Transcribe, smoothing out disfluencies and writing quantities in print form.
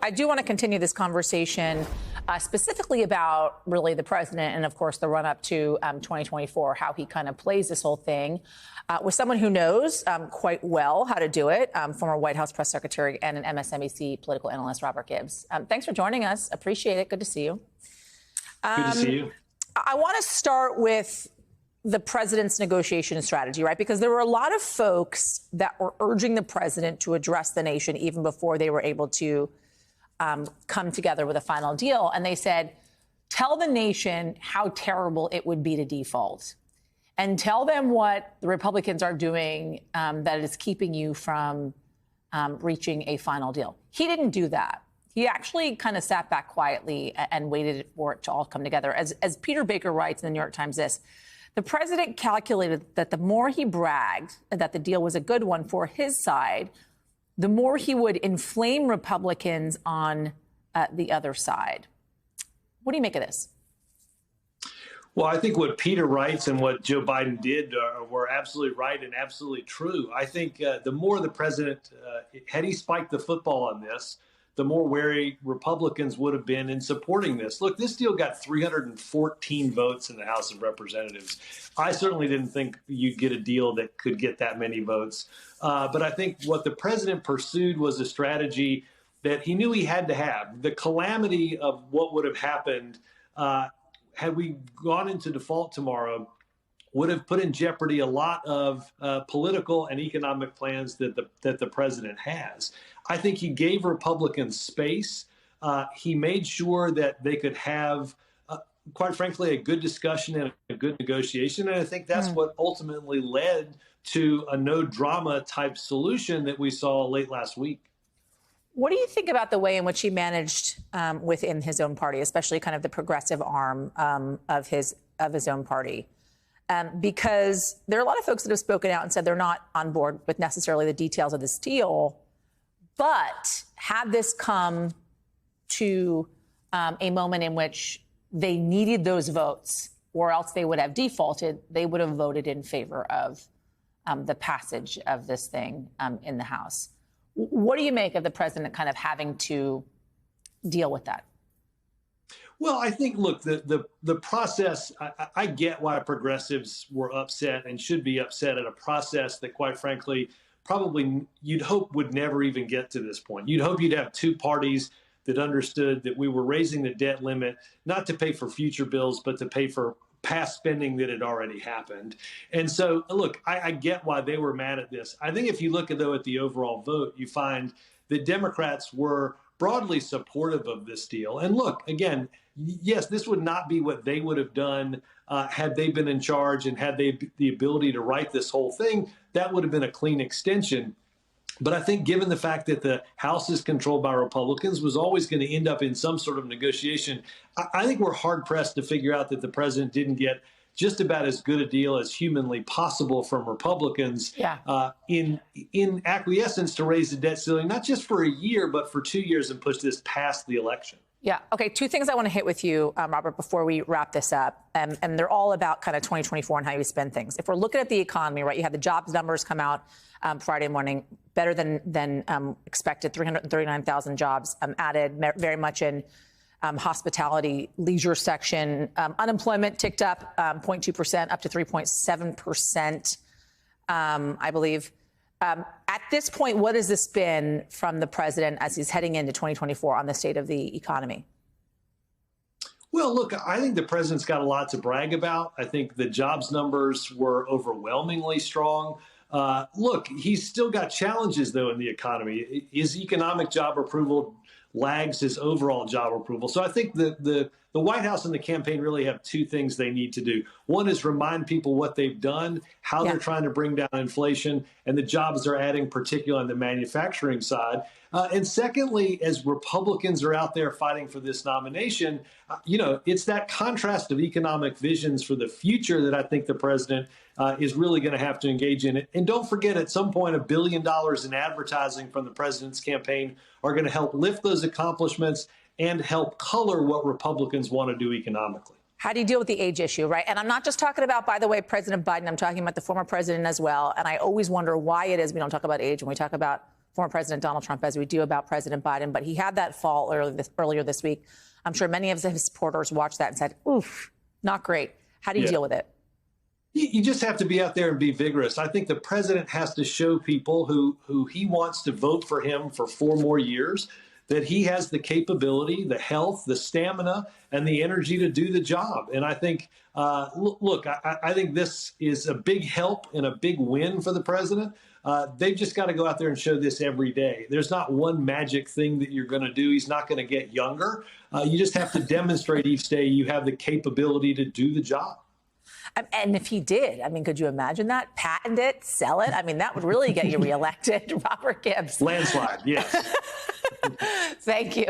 I do want to continue this conversation specifically about really the president and, of course, the run up to 2024, how he kind of plays this whole thing with someone who knows quite well how to do it, former White House press secretary and an MSNBC political analyst, Robert Gibbs. Thanks for joining us. Appreciate it. Good to see you. Good to see you. I want to start with the president's negotiation strategy, right? Because there were a lot of folks that were urging the president to address the nation even before they were able to come together with a final deal. And they said, tell the nation how terrible it would be to default and tell them what the Republicans are doing that is keeping you from reaching a final deal. He didn't do that. He actually kind of sat back quietly and waited for it to all come together. As Peter Baker writes in the New York Times the president calculated that the more he bragged that the deal was a good one for his side, the more he would inflame Republicans on the other side. What do you make of this? Well, I think what Peter writes and what Joe Biden did were absolutely right and absolutely true. I think the more the president, had he spiked the football on this, the more wary Republicans would have been in supporting this. Look, this deal got 314 votes in the House of Representatives. I certainly didn't think you'd get a deal that could get that many votes. But I think what the president pursued was a strategy that he knew he had to have. The calamity of what would have happened had we gone into default tomorrow would have put in jeopardy a lot of political and economic plans that the president has. I think he gave Republicans space. He made sure that they could have, quite frankly, a good discussion and a good negotiation. And I think that's what ultimately led to a no drama type solution that we saw late last week. What do you think about the way in which he managed within his own party, especially kind of the progressive arm of his own party? Because there are a lot of folks that have spoken out and said they're not on board with necessarily the details of this deal. But had this come to a moment in which they needed those votes or else they would have defaulted, they would have voted in favor of the passage of this thing in the House. What do you make of the president kind of having to deal with that? Well, I think, look, the process, I get why progressives were upset and should be upset at a process that, quite frankly, probably you'd hope would never even get to this point. You'd hope you'd have two parties that understood that we were raising the debt limit, not to pay for future bills, but to pay for past spending that had already happened. And so, look, I get why they were mad at this. I think if you look, though, at the overall vote, you find that Democrats were broadly supportive of this deal. And look, again, yes, this would not be what they would have done had they been in charge and had they the ability to write this whole thing. That would have been a clean extension. But I think given the fact that the House is controlled by Republicans, was always going to end up in some sort of negotiation. I think we're hard pressed to figure out that the president didn't get just about as good a deal as humanly possible from Republicans in acquiescence to raise the debt ceiling, not just for a year, but for 2 years and push this past the election. Yeah. OK, two things I want to hit with you, Robert, before we wrap this up. And they're all about kind of 2024 and how you spend things. If we're looking at the economy, right, you had the jobs numbers come out Friday morning, better than expected, 339,000 jobs added, very much in hospitality, leisure section. Unemployment ticked up 0.2%, up to 3.7%, I believe. At this point, what has this been from the president as he's heading into 2024 on the state of the economy? Well, look, I think the president's got a lot to brag about. I think the jobs numbers were overwhelmingly strong. Look, he's still got challenges, though, in the economy. His economic job approval lags his overall job approval. So I think the White House and the campaign really have two things they need to do. One is remind people what they've done, how they're trying to bring down inflation, and the jobs they're adding, particularly on the manufacturing side. And secondly, as Republicans are out there fighting for this nomination, it's that contrast of economic visions for the future that I think the president is really going to have to engage in. And don't forget, at some point, $1 billion in advertising from the president's campaign are going to help lift those accomplishments and help color what Republicans want to do economically. How do you deal with the age issue, right? And I'm not just talking about, by the way, President Biden. I'm talking about the former president as well. And I always wonder why it is we don't talk about age when we talk about former President Donald Trump as we do about President Biden, but he had that fall earlier this week. I'm sure many of his supporters watched that and said, oof, not great. How do you deal with it? You just have to be out there and be vigorous. I think the president has to show people who he wants to vote for him for 4 more years that he has the capability, the health, the stamina, and the energy to do the job. And I think, look, I think this is a big help and a big win for the president. They've just got to go out there and show this every day. There's not one magic thing that you're going to do. He's not going to get younger. You just have to demonstrate each day you have the capability to do the job. And if he did, I mean, could you imagine that? Patent it, sell it? I mean, that would really get you reelected. Robert Gibbs. Landslide, yes. Thank you.